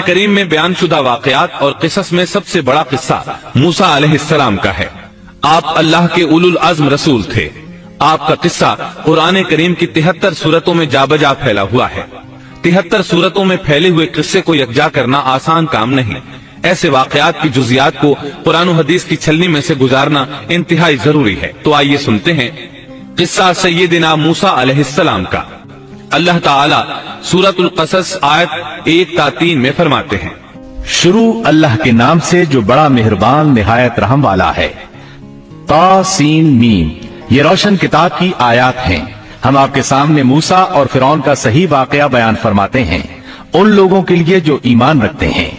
کریم میں بیان شدہ واقعات اور قصص میں سب سے بڑا قصہ موسیٰ علیہ السلام کا ہے۔ آپ اللہ کے اولو العزم رسول تھے۔ آپ کا قصہ قرآن کریم کی 73 سورتوں میں جا بجا پھیلا ہوا ہے۔ 73 سورتوں میں پھیلے ہوئے قصے کو یکجا کرنا آسان کام نہیں۔ ایسے واقعات کی جزیات کو قرآن و حدیث کی چھلنی میں سے گزارنا انتہائی ضروری ہے۔ تو آئیے سنتے ہیں قصہ سیدنا موسیٰ علیہ السلام کا۔ اللہ تعالیٰ سورۃ القصص آیت 1 تا 3 میں فرماتے ہیں، شروع اللہ کے نام سے جو بڑا مہربان نہایت رحم والا ہے۔ طا سین میم، یہ روشن کتاب کی آیات ہیں۔ ہم آپ کے سامنے موسیٰ اور فرعون کا صحیح واقعہ بیان فرماتے ہیں ان لوگوں کے لیے جو ایمان رکھتے ہیں۔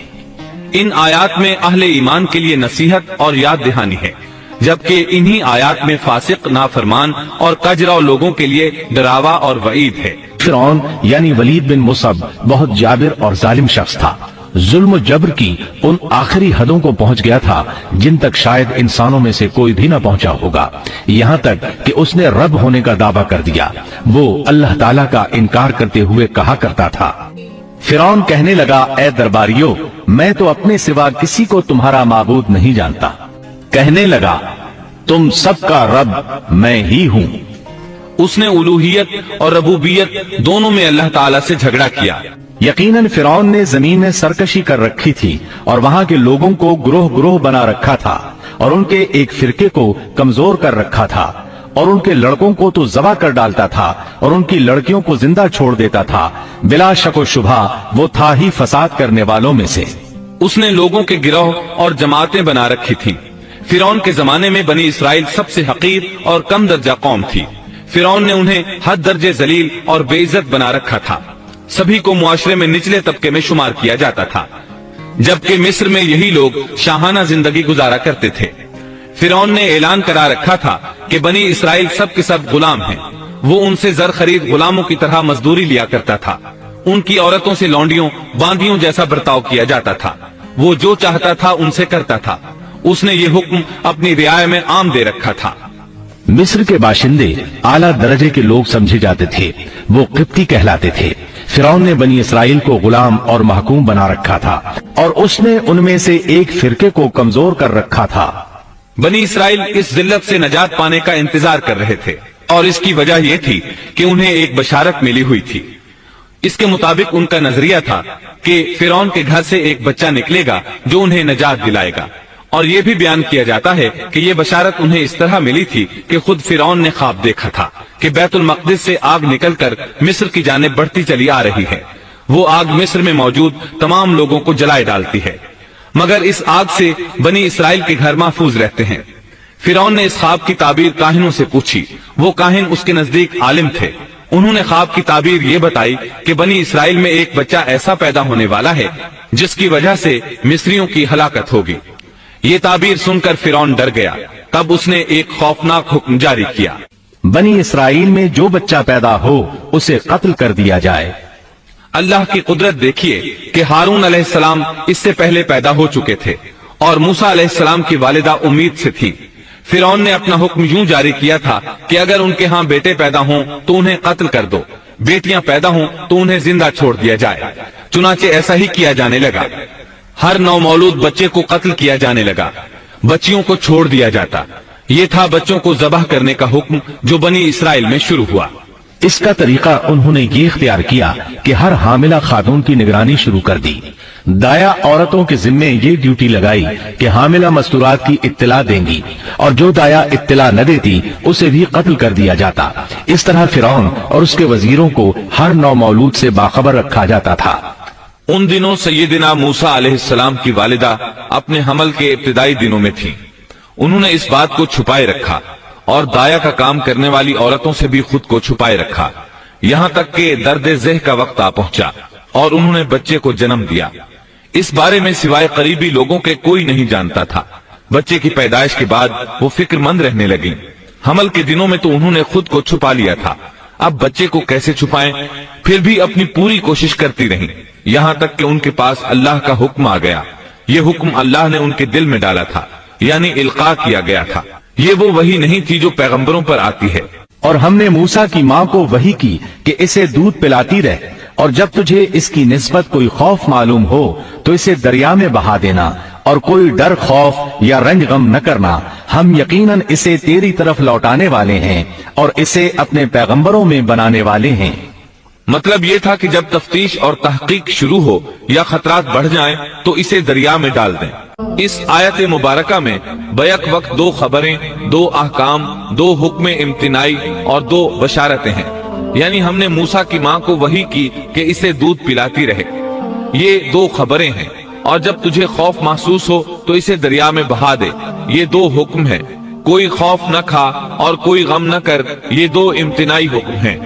ان آیات میں اہل ایمان کے لیے نصیحت اور یاد دہانی ہے، جبکہ انہی آیات میں فاسق، نافرمان اور کجرا لوگوں کے لیے ڈراوا اور وعید ہے۔ فرعون یعنی ولید بن مصعب بہت جابر اور ظالم شخص تھا۔ ظلم و جبر کی ان آخری حدوں کو پہنچ گیا تھا جن تک شاید انسانوں میں سے کوئی بھی نہ پہنچا ہوگا، یہاں تک کہ اس نے رب ہونے کا دعویٰ کر دیا۔ وہ اللہ تعالیٰ کا انکار کرتے ہوئے کہا کرتا تھا، فرعون کہنے لگا، اے درباریوں، میں تو اپنے سوا کسی کو تمہارا معبود نہیں جانتا۔ کہنے لگا، تم سب کا رب میں ہی ہوں۔ اس نے الوہیت اور ربوبیت دونوں میں اللہ تعالیٰ سے جھگڑا کیا۔ یقیناً فرعون نے زمین میں سرکشی کر رکھی تھی اور وہاں کے لوگوں کو گروہ گروہ بنا رکھا تھا اور ان کے ایک فرقے کو کمزور کر رکھا تھا، اور ان کے لڑکوں کو تو ذبح کر ڈالتا تھا اور ان کی لڑکیوں کو زندہ چھوڑ دیتا تھا۔ بلا شک و شبہ وہ تھا ہی فساد کرنے والوں میں سے۔ اس نے لوگوں کے گروہ اور جماعتیں بنا رکھی تھیں۔ فرعون کے زمانے میں بنی اسرائیل سب سے حقیر اور کم درجہ قوم تھی۔ فرعون نے انہیں حد درجے ذلیل اور بے عزت بنا رکھا تھا۔ سبھی کو معاشرے میں نچلے طبقے میں شمار کیا جاتا تھا، جبکہ مصر میں یہی لوگ شاہانہ زندگی گزارا کرتے تھے۔ فرعون نے اعلان کرا رکھا تھا کہ بنی اسرائیل سب کے سب غلام ہیں۔ وہ ان سے زر خرید غلاموں کی طرح مزدوری لیا کرتا تھا۔ ان کی عورتوں سے لونڈیوں باندیوں جیسا برتاؤ کیا جاتا تھا۔ وہ جو چاہتا تھا ان سے کرتا تھا۔ اس نے یہ حکم اپنی رعایا میں عام دے رکھا تھا۔ مصر کے باشندے اعلیٰ درجے کے لوگ سمجھے جاتے تھے، وہ قبطی کہلاتے تھے۔ فرعون نے بنی اسرائیل کو غلام اور محکوم بنا رکھا تھا اور اس نے ان میں سے ایک فرقے کو کمزور کر رکھا تھا۔ بنی اسرائیل اس ذلت سے نجات پانے کا انتظار کر رہے تھے، اور اس کی وجہ یہ تھی کہ انہیں ایک بشارت ملی ہوئی تھی۔ اس کے مطابق ان کا نظریہ تھا کہ فرعون کے گھر سے ایک بچہ نکلے گا جو انہیں نجات دلائے گا، اور یہ بھی بیان کیا جاتا ہے کہ یہ بشارت انہیں اس طرح ملی تھی کہ خود فرعون نے خواب دیکھا تھا کہ بیت المقدس سے آگ نکل کر مصر کی جانب بڑھتی چلی آ رہی ہے۔ وہ آگ مصر میں موجود تمام لوگوں کو جلائے ڈالتی ہے، مگر اس آگ سے بنی اسرائیل کے گھر محفوظ رہتے ہیں۔ فرعون نے اس خواب کی تعبیر کاہنوں سے پوچھی۔ وہ کاہن اس کے نزدیک عالم تھے۔ انہوں نے خواب کی تعبیر یہ بتائی کہ بنی اسرائیل میں ایک بچہ ایسا پیدا ہونے والا ہے جس کی وجہ سے مصریوں کی ہلاکت ہوگی۔ یہ تعبیر سن کر فرعون ڈر گیا۔ تب اس نے ایک خوفناک حکم جاری کیا، بنی اسرائیل میں جو بچہ پیدا ہو اسے قتل کر دیا جائے۔ اللہ کی قدرت دیکھیے کہ ہارون علیہ السلام اس سے پہلے پیدا ہو چکے تھے اور موسیٰ علیہ السلام کی والدہ امید سے تھی۔ فرعون نے اپنا حکم یوں جاری کیا تھا کہ اگر ان کے ہاں بیٹے پیدا ہوں تو انہیں قتل کر دو، بیٹیاں پیدا ہوں تو انہیں زندہ چھوڑ دیا جائے۔ چنانچہ ایسا ہی کیا جانے لگا۔ ہر نو مولود بچے کو قتل کیا جانے لگا، بچیوں کو چھوڑ دیا جاتا۔ یہ تھا بچوں کو ذبح کرنے کا حکم جو بنی اسرائیل میں شروع ہوا۔ اس کا طریقہ انہوں نے یہ اختیار کیا کہ ہر حاملہ خاتون کی نگرانی شروع کر دی۔ دایا عورتوں کے ذمے یہ ڈیوٹی لگائی کہ حاملہ مستورات کی اطلاع دیں گی، اور جو دایا اطلاع نہ دیتی اسے بھی قتل کر دیا جاتا۔ اس طرح فرعون اور اس کے وزیروں کو ہر نو مولود سے باخبر رکھا جاتا تھا۔ ان دنوں سیدنا موسیٰ علیہ السلام کی والدہ اپنے حمل کے ابتدائی دنوں میں تھی۔ انہوں نے اس بات کو چھپائے رکھا اور دایا کا کام کرنے والی عورتوں سے بھی خود کو چھپائے رکھا، یہاں تک کہ درد ذہ کا وقت آ پہنچا اور انہوں نے بچے کو جنم دیا۔ اس بارے میں سوائے قریبی لوگوں کے کوئی نہیں جانتا تھا۔ بچے کی پیدائش کے بعد وہ فکر مند رہنے لگیں۔ حمل کے دنوں میں تو انہوں نے خود کو چھپا لیا تھا، اب بچے کو کیسے چھپائیں؟ پھر بھی اپنی پوری کوشش کرتی رہیں، یہاں تک کہ ان کے پاس اللہ کا حکم آ گیا۔ یہ حکم اللہ نے ان کے دل میں ڈالا تھا، یعنی القاء کیا گیا تھا۔ یہ وہ وحی نہیں تھی جو پیغمبروں پر آتی ہے۔ اور ہم نے موسیٰ کی ماں کو وحی کی کہ اسے دودھ پلاتی رہ، اور جب تجھے اس کی نسبت کوئی خوف معلوم ہو तो इसे दरिया में बहा देना और कोई डर खौफ या रंज गम न करना, हम यकीनन इसे तेरी तरफ लौटाने वाले हैं और इसे अपने पैगंबरों में बनाने वाले हैं। मतलब ये था कि जब तफ्तीश और तहकीक शुरू हो या खतरात बढ़ जाएं तो इसे दरिया में डाल दें। इस आयत मुबारका में बैक वक्त दो खबरें, दो अहकाम, दो हुक्म इम्तिनाई और दो बशारतें हैं। यानी हमने मूसा की माँ को वही की कि इसे दूध पिलाती रहे। ये दो खबरें हैं। और जब तुझे खौफ महसूस हो तो इसे दरिया में बहा दे। ये दो हुक्म हैं। कोई खौफ न खा और कोई गम न कर, ये दो इम्तिनाई हुक्म हैं।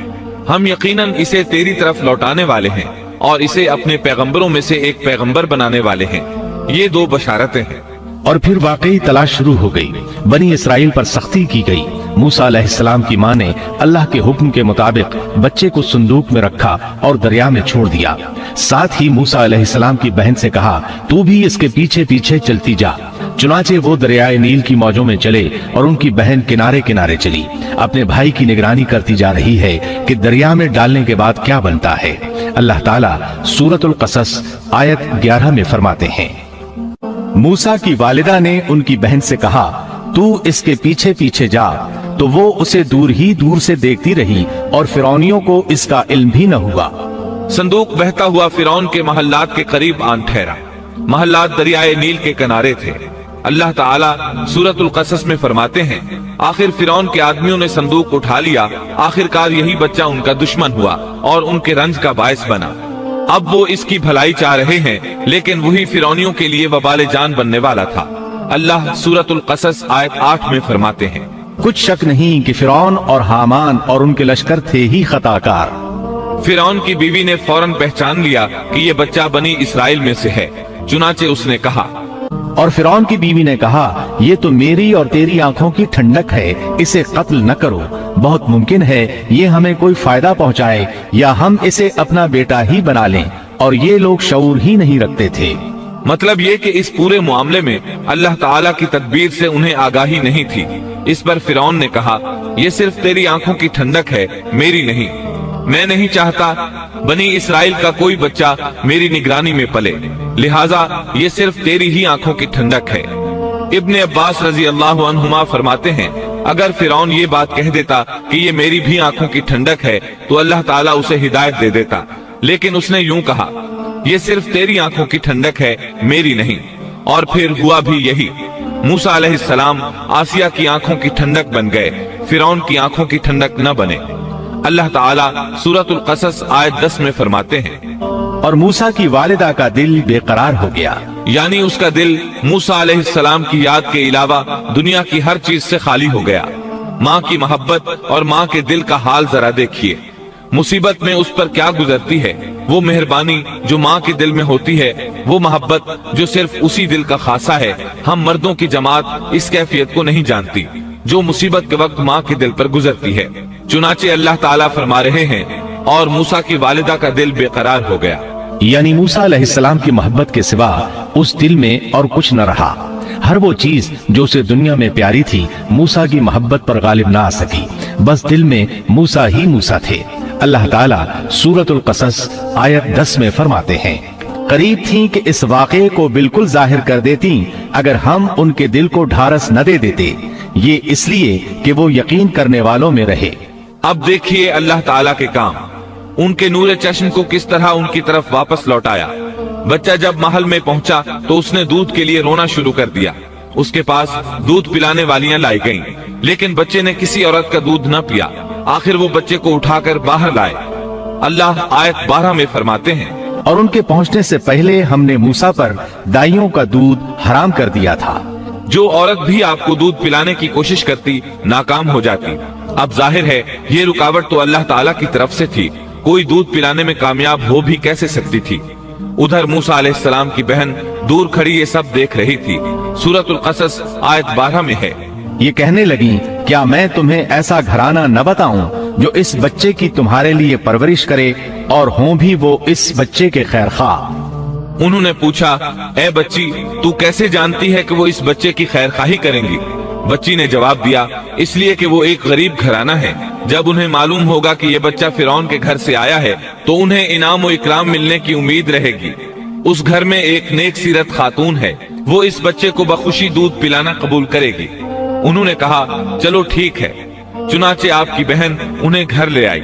हम यकीनन इसे तेरी तरफ लौटाने वाले हैं और इसे अपने पैगंबरों में से एक पैगंबर बनाने वाले हैं। ये दो बशारतें हैं। और फिर वाकई तलाश शुरू हो गई। बनी इसराइल पर सख्ती की गई। मूसा अलैहिस्सलाम की माँ ने अल्लाह के हुक्म के मुताबिक बच्चे को संदूक में रखा और दरिया में छोड़ दिया। साथ ही मूसा अलैहिस्सलाम की बहन से कहा, तू भी इसके पीछे पीछे चलती जा। चुनाचे वो दरियाए नील की मौजों में चले और उनकी बहन किनारे किनारे चली। अपने भाई की निगरानी करती जा रही है कि दरिया में डालने के बाद क्या बनता है। अल्लाह ताला सूरतुल कसस आयत 11 में फरमाते हैं, मूसा की वालिदा ने उनकी बहन से कहा, तू इसके पीछे पीछे जा। तो वो उसे दूर से देखती रही और फिरौनियों को इसका इल्म भी न हुआ। संदूक बहता हुआ फिरौन के महल्लात के करीब आन ठहरा। महल्लात दरियाए नील के किनारे थे। अल्लाह ताला सूरतुल कसस में फरमाते हैं, आखिर फिरौन के आदमियों ने संदूक उठा लिया। आखिरकार यही बच्चा उनका दुश्मन हुआ और उनके रंज का बायस बना। अब वो इसकी भलाई चाह रहे हैं, लेकिन वही फिरौनियों के लिए वबाले जान बनने वाला था। अल्लाह सूरतुल कसस आयत 8 में फरमाते हैं, कुछ शक नहीं कि फिरौन और हामान और उनके लश्कर थे ही खताकार। फिरौन की बीवी ने फौरन पहचान लिया कि ये बच्चा बनी इसराइल में से है। चुनाचे उसने कहा, और फिरौन की बीवी ने कहा, ये तो मेरी और तेरी आंखों की ठंडक है, इसे कत्ल न करो। बहुत मुमकिन है ये हमें कोई फायदा पहुंचाए या हम इसे अपना बेटा ही बना लें। और ये लोग शऊर ही नहीं रखते थे। मतलब ये कि इस पूरे मामले में अल्लाह ताला की तदबीर से उन्हें आगाही नहीं थी। इस पर फिरौन ने कहा, ये सिर्फ तेरी आंखों की ठंडक है, मेरी नहीं। मैं नहीं चाहता बनी इसराइल का कोई बच्चा मेरी निगरानी में पले, लिहाजा ये सिर्फ तेरी ही आंखों की ठंडक है। इब्ने अब्बास रजी अल्लाह अन्हुमा फरमाते हैं, अगर फिरौन ये बात कह देता कि ये मेरी भी आंखों की ठंडक है तो अल्लाह ताला उसे हिदायत दे देता। लेकिन उसने यूं कहा, ये सिर्फ तेरी आंखों की ठंडक है, मेरी नहीं। और फिर हुआ भी यही। मूसा अलैहिस्सलाम आसिया की आंखों की ठंडक बन गए, फिरौन की आंखों की ठंडक न बने। अल्लाह ताला सूरतुल कसस आयत 10 में फरमाते हैं, और मूसा की वालिदा का दिल बेकरार हो गया। यानी उसका दिल मूसा अलैहिस्सलाम की याद के अलावा दुनिया की हर चीज से खाली हो गया। माँ की मोहब्बत और माँ के दिल का हाल जरा देखिए। मुसीबत में उस पर क्या गुजरती है। वो मेहरबानी जो माँ के दिल में होती है, वो मोहब्बत जो सिर्फ उसी दिल का खासा है। हम मर्दों की जमात इस कैफियत को नहीं जानती जो मुसीबत के वक्त माँ के दिल पर गुजरती है। चुनाचे अल्लाह ताला फरमा रहे हैं, और मूसा की वालिदा का दिल बेकरार हो गया। यानी मूसा अलैहिस्सलाम की मोहब्बत के सिवा उस दिल में और कुछ न रहा। हर वो चीज जो उसे दुनिया में प्यारी थी, मूसा की मोहब्बत पर गालिब ना आ सकी। बस दिल में मूसा ही मूसा थे। अल्लाह ताला सूरतुल कसस आयत 10 में फरमाते हैं, करीब थी कि इस वाक़े को बिल्कुल जाहिर कर देती अगर हम उनके दिल को ढारस न दे देते। ये इसलिए कि वो यकीन करने वालों में रहे। अब देखिए अल्लाह ताला के काम। उनके नूरे चश्म को किस तरह उनकी तरफ वापस लौटाया। बच्चा जब महल में पहुंचा तो उसने दूध के लिए रोना शुरू कर दिया। उसके पास दूध पिलाने वालियां लाई गईं, लेकिन बच्चे ने किसी औरत का दूध न पिया। आखिर वो बच्चे को उठाकर बाहर लाए। अल्लाह आयत 12 में फरमाते हैं, और उनके पहुंचने से पहले हमने मूसा पर दाइयों का दूध हराम कर दिया था। जो औरत भी आपको दूध पिलाने की कोशिश करती नाकाम हो जाती। अब जाहिर है ये रुकावट तो अल्लाह ताला की तरफ से थी। कोई दूध पिलाने में कामयाब हो भी कैसे सकती थी। उधर मूसा अलैहिस्सलाम की बहन दूर खड़ी ये सब देख रही थी। सूरतुल कसस आयत 12 में है, ये कहने लगी, क्या मैं तुम्हें ऐसा घराना न बताऊं जो इस बच्चे की तुम्हारे लिए परवरिश करे और हों भी वो इस बच्चे के खैरख्वाह। उन्होंने पूछा, ए बच्ची, तू कैसे जानती है कि वो इस बच्चे की खैरखाही करेंगी। बच्ची ने जवाब दिया, इसलिए कि वो एक गरीब घराना है। जब उन्हें मालूम होगा कि ये बच्चा फिरौन के घर से आया है तो उन्हें इनाम और इकराम मिलने की उम्मीद रहेगी। उस घर में एक नेक सीरत खातून है, वो इस बच्चे को बखुशी दूध पिलाना कबूल करेगी। उन्होंने कहा, चलो ठीक है। चुनाचे आपकी बहन उन्हें घर ले आई।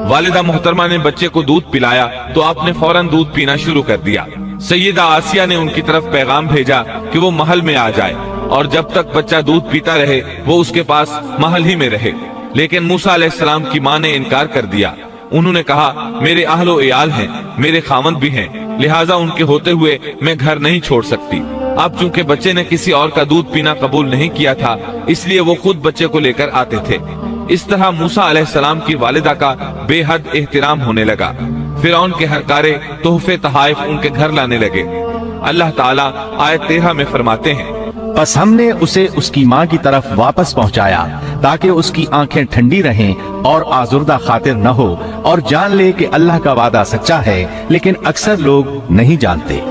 वालिदा मोहतरमा ने बच्चे को दूध पिलाया तो आपने फौरन दूध पीना शुरू कर दिया। सैयदा आसिया ने उनकी तरफ पैगाम भेजा कि वो महल में आ जाए और जब तक बच्चा दूध पीता रहे वो उसके पास महल ही में रहे। लेकिन मूसा अलैहिस्सलाम की मां ने इनकार कर दिया। उन्होंने कहा, मेरे अहलो एयाल हैं, मेरे खामद भी हैं, लिहाजा उनके होते हुए मैं घर नहीं छोड़ सकती। अब चूंकि बच्चे ने किसी और का दूध पीना कबूल नहीं किया था, इसलिए वो खुद बच्चे को लेकर आते थे। इस तरह मूसा अलैहिस्सलाम की वालिदा का बेहद एहतराम होने लगा। फिरौन के हर कारे तोहफे तहाइफ उनके घर लाने लगे। अल्लाह ताला आयत 13 में फरमाते हैं, बस हमने उसे उसकी माँ की तरफ वापस पहुँचाया ताकि उसकी आंखें ठंडी रहें और आजुर्दा खातिर न हो और जान ले कि अल्लाह का वादा सच्चा है, लेकिन अक्सर लोग नहीं जानते।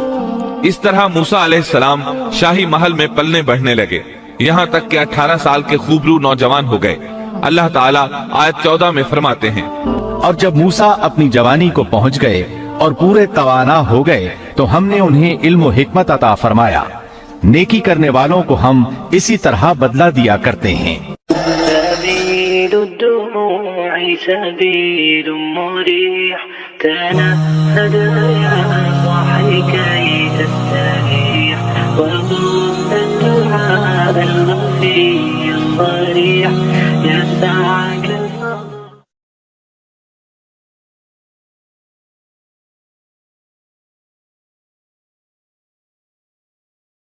इस तरह मूसा अलैहिस्सलाम शाही महल में पलने बढ़ने लगे, यहाँ तक कि 18 साल के खूबरू नौजवान हो गए। अल्लाह ताला आयत 14 में फरमाते हैं, और जब मूसा अपनी जवानी को पहुँच गए और पूरे तवाना हो गए तो हमने उन्हें इल्म व हिकमत अता फरमाया। नेकी करने वालों को हम इसी तरह बदला दिया करते हैं। سبيل الدموع سبيل مريح تنهد يا صاحي كي تستريح وضم الدعاء الخفي الصريح يسعى